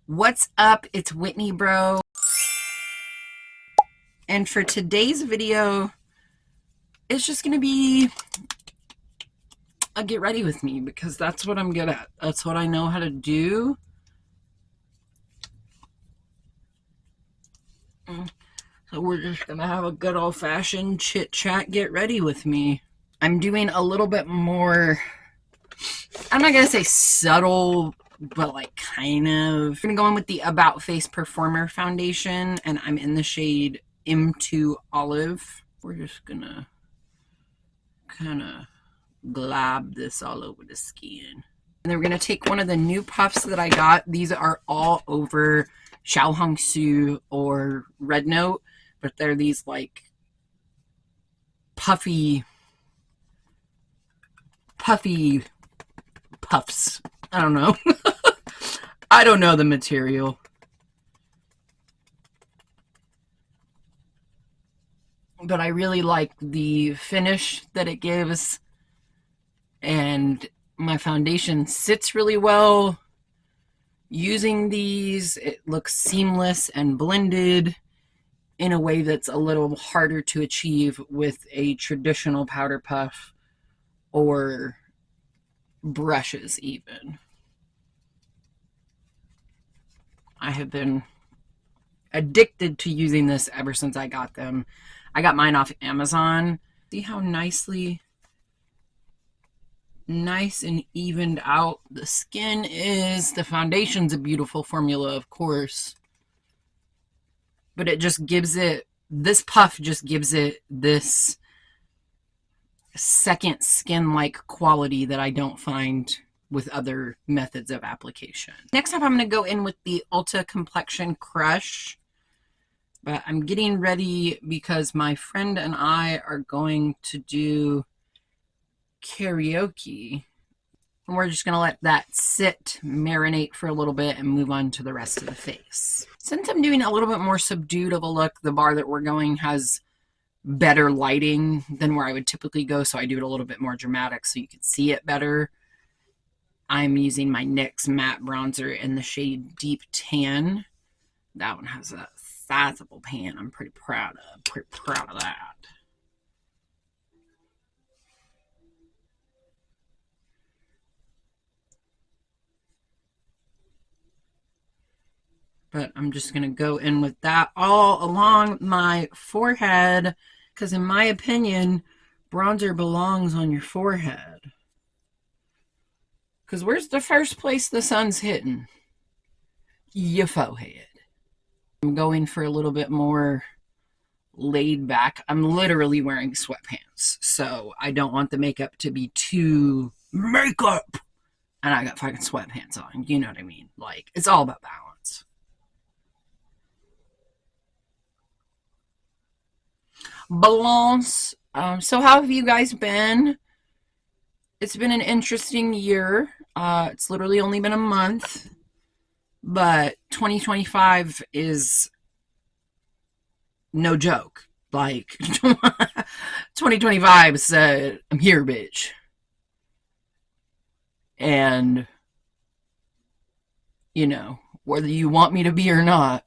What's up? It's Whitney, bro. And for today's video, it's just gonna be a get ready with me because that's what I'm good at. That's what I know how to do. So we're just gonna have a good old-fashioned chit chat get ready with me. I'm doing a little bit more, I'm not gonna say subtle, but like kind of. I'm gonna go in with the About Face Performer foundation, and I'm in the shade M2 Olive. We're just gonna kind of glab this all over the skin. And then we're gonna take one of the new puffs that I got. These are all over Xiaohongshu or Red Note, but they're these like puffy puffs. I don't know. I don't know the material. But I really like the finish that it gives. And my foundation sits really well. Using these, it looks seamless and blended in a way that's a little harder to achieve with a traditional powder puff or brushes even. I have been addicted to using this ever since I got them. I got mine off Amazon. See how nice and evened out the skin is. The foundation's a beautiful formula, of course. But it just gives it, this puff just gives it this second skin-like quality that I don't find with other methods of application. Next up, I'm going to go in with the Ulta Complexion Crush. But I'm getting ready because my friend and I are going to do karaoke. And we're just going to let that sit, marinate for a little bit, and move on to the rest of the face. Since I'm doing a little bit more subdued of a look, the bar that we're going has better lighting than where I would typically go, so I do it a little bit more dramatic so you can see it better. I'm using my NYX matte bronzer in the shade Deep Tan. That one has a sizable pan. I'm pretty proud of that. But I'm just going to go in with that all along my forehead because in my opinion, bronzer belongs on your forehead. Because where's the first place the sun's hitting? Your forehead. I'm going for a little bit more laid back. I'm literally wearing sweatpants, so I don't want the makeup to be too makeup. And I got fucking sweatpants on, you know what I mean? Like, it's all about balance. Balance. So how have you guys been? It's been an interesting year. It's literally only been a month, but 2025 is no joke. Like 2025 said, I'm here, bitch. And you know, whether you want me to be or not,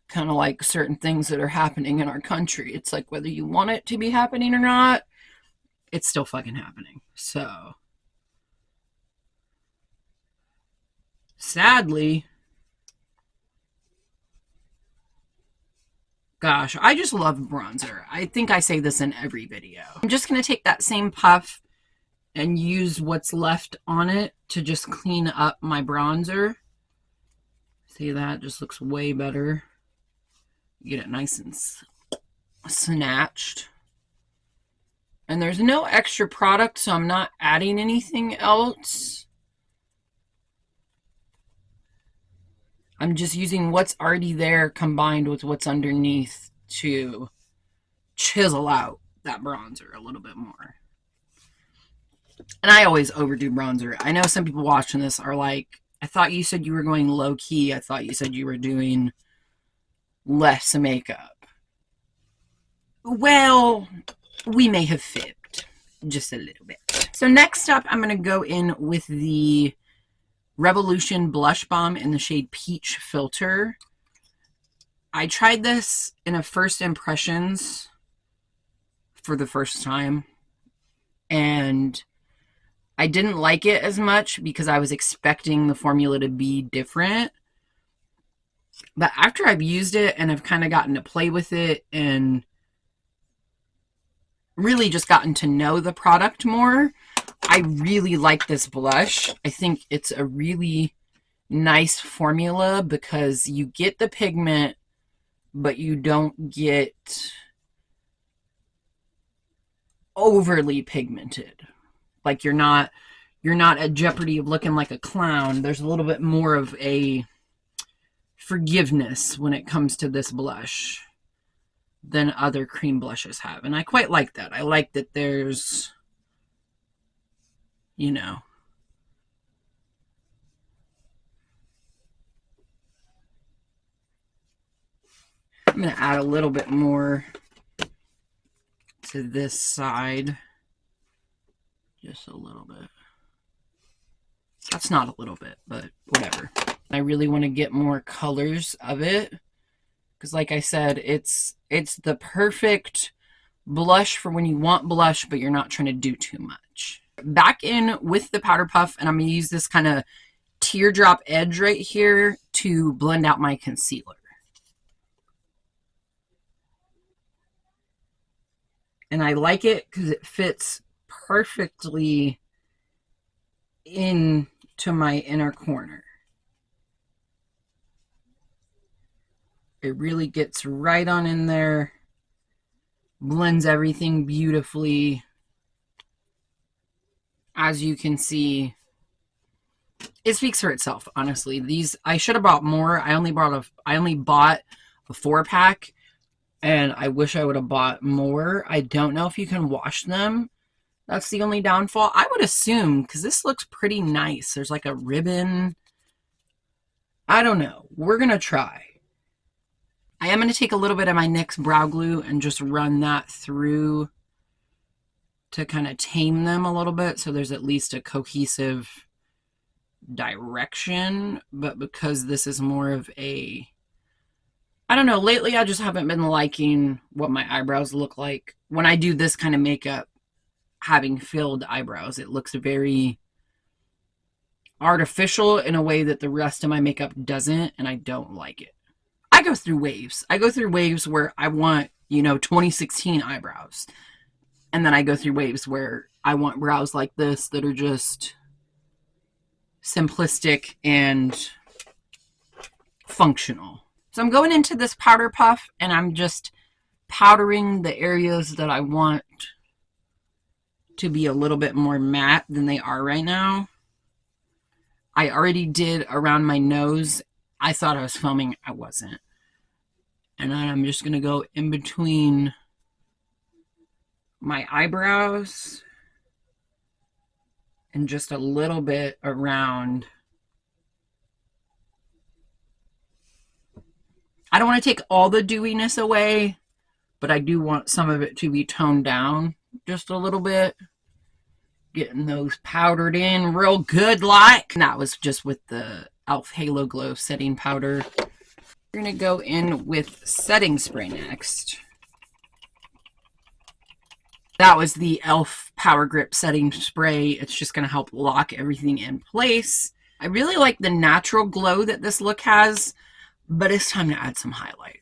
kind of like certain things that are happening in our country, it's like whether you want it to be happening or not, it's still fucking happening. So sadly, gosh, I just love bronzer. I think I say this in every video. I'm just going to take that same puff and use what's left on it to just clean up my bronzer. See, that just looks way better. Get it nice and snatched. And there's no extra product, so I'm not adding anything else. I'm just using what's already there combined with what's underneath to chisel out that bronzer a little bit more. And I always overdo bronzer. I know some people watching this are like, I thought you said you were going low key. I thought you said you were doing less makeup. Well, we may have fibbed just a little bit. So next up, I'm going to go in with the Revolution Blush Balm in the shade Peach Filter. I tried this in a first impressions for the first time, and I didn't like it as much because I was expecting the formula to be different. But after I've used it and I've kind of gotten to play with it and really just gotten to know the product more, I really like this blush. I think it's a really nice formula because you get the pigment, but you don't get overly pigmented. Like you're not at jeopardy of looking like a clown. There's a little bit more of a forgiveness when it comes to this blush than other cream blushes have. And I quite like that. I like that there's, you know, I'm going to add a little bit more to this side. Just a little bit. That's not a little bit, but whatever. I really want to get more colors of it because like I said, it's the perfect blush for when you want blush, but you're not trying to do too much. Back in with the powder puff, and I'm going to use this kind of teardrop edge right here to blend out my concealer. And I like it because it fits perfectly into my inner corner. It really gets right on in there, blends everything beautifully. As you can see, it speaks for itself, honestly. These, I should have bought more. I only bought a 4-pack, and I wish I would have bought more. I don't know if you can wash them. That's the only downfall. I would assume, because this looks pretty nice. There's like a ribbon. I don't know. We're going to try. I am going to take a little bit of my NYX brow glue and just run that through to kind of tame them a little bit so there's at least a cohesive direction. But because this is more of a, I don't know, lately I just haven't been liking what my eyebrows look like. When I do this kind of makeup, having filled eyebrows, it looks very artificial in a way that the rest of my makeup doesn't, and I don't like it. I go through waves. I go through waves where I want, 2016 eyebrows. And then I go through waves where I want brows like this that are just simplistic and functional. So I'm going into this powder puff and I'm just powdering the areas that I want to be a little bit more matte than they are right now. I already did around my nose. I thought I was filming. I wasn't. And then I'm just going to go in between my eyebrows and just a little bit around. I don't want to take all the dewiness away, but I do want some of it to be toned down just a little bit. Getting those powdered in real good like. And that was just with the e.l.f. Halo Glow setting powder. We're going to go in with setting spray next. That was the e.l.f. Power Grip setting spray. It's just going to help lock everything in place. I really like the natural glow that this look has, but it's time to add some highlighter.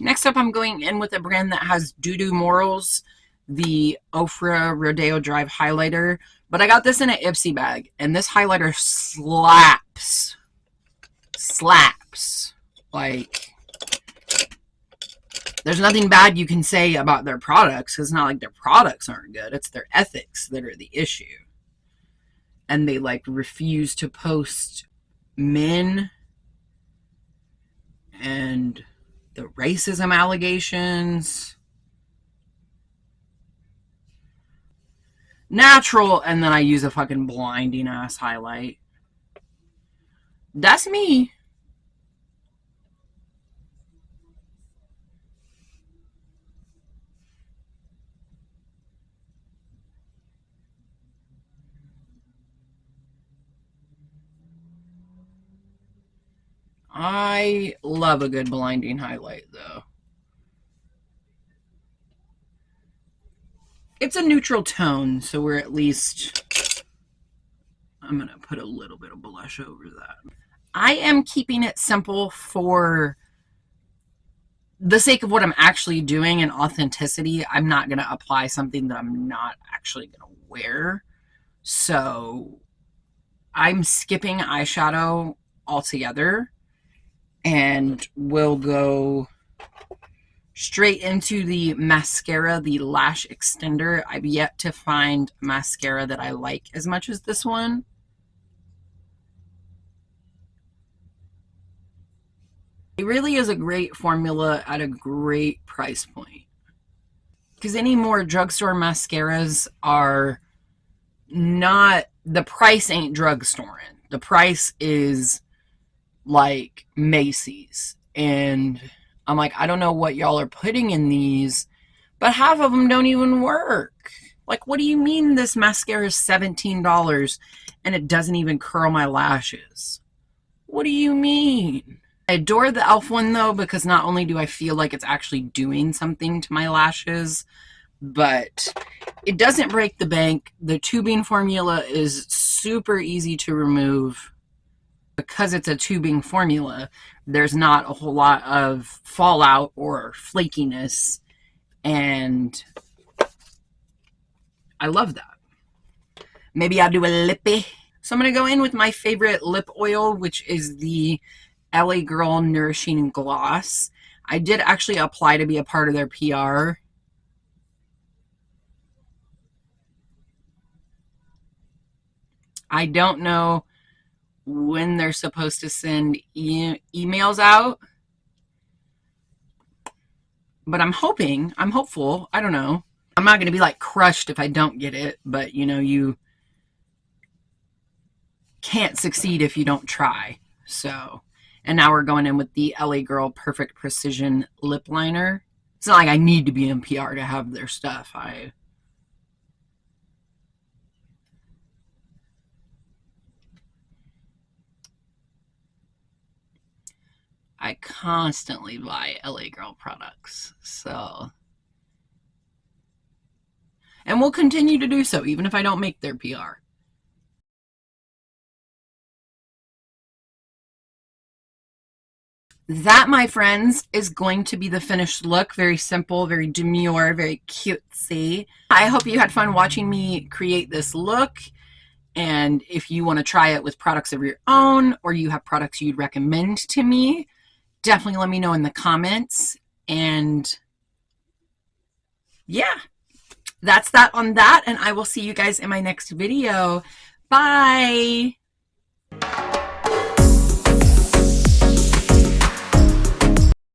Next up, I'm going in with a brand that has doo-doo morals, the Ofra Rodeo Drive highlighter, but I got this in an Ipsy bag, and this highlighter slaps. Like, there's nothing bad you can say about their products. It's not like their products aren't good. It's their ethics that are the issue. And they like refuse to post men and the racism allegations. Natural, and then I use a fucking blinding ass highlight. That's me. I love a good blinding highlight, though. It's a neutral tone, so we're at least... I'm going to put a little bit of blush over that. I am keeping it simple for the sake of what I'm actually doing and authenticity. I'm not going to apply something that I'm not actually going to wear. So I'm skipping eyeshadow altogether, and we'll go straight into the mascara, the lash extender. I've yet to find mascara that I like as much as this one. It really is a great formula at a great price point. Because any more drugstore mascaras are not, the price ain't drugstoring. The price is like Macy's. And I'm like, I don't know what y'all are putting in these, but half of them don't even work. Like, what do you mean this mascara is $17 and it doesn't even curl my lashes? What do you mean? I adore the e.l.f. one, though, because not only do I feel like it's actually doing something to my lashes, but it doesn't break the bank. The tubing formula is super easy to remove. Because it's a tubing formula, there's not a whole lot of fallout or flakiness, and I love that. Maybe I'll do a lippy. So I'm going to go in with my favorite lip oil, which is the LA Girl Nourishing Gloss. I did actually apply to be a part of their PR. I don't know when they're supposed to send emails out, but I'm hopeful. I don't know. I'm not going to be like crushed if I don't get it, but you know, you can't succeed if you don't try. So, and now we're going in with the LA Girl Perfect Precision Lip Liner. It's not like I need to be in PR to have their stuff. I constantly buy LA Girl products, so. And we'll continue to do so, even if I don't make their PR. That, my friends, is going to be the finished look. Very simple, very demure, very cutesy. I hope you had fun watching me create this look. And if you want to try it with products of your own, or you have products you'd recommend to me, definitely let me know in the comments. And yeah, that's that on that. And I will see you guys in my next video. Bye.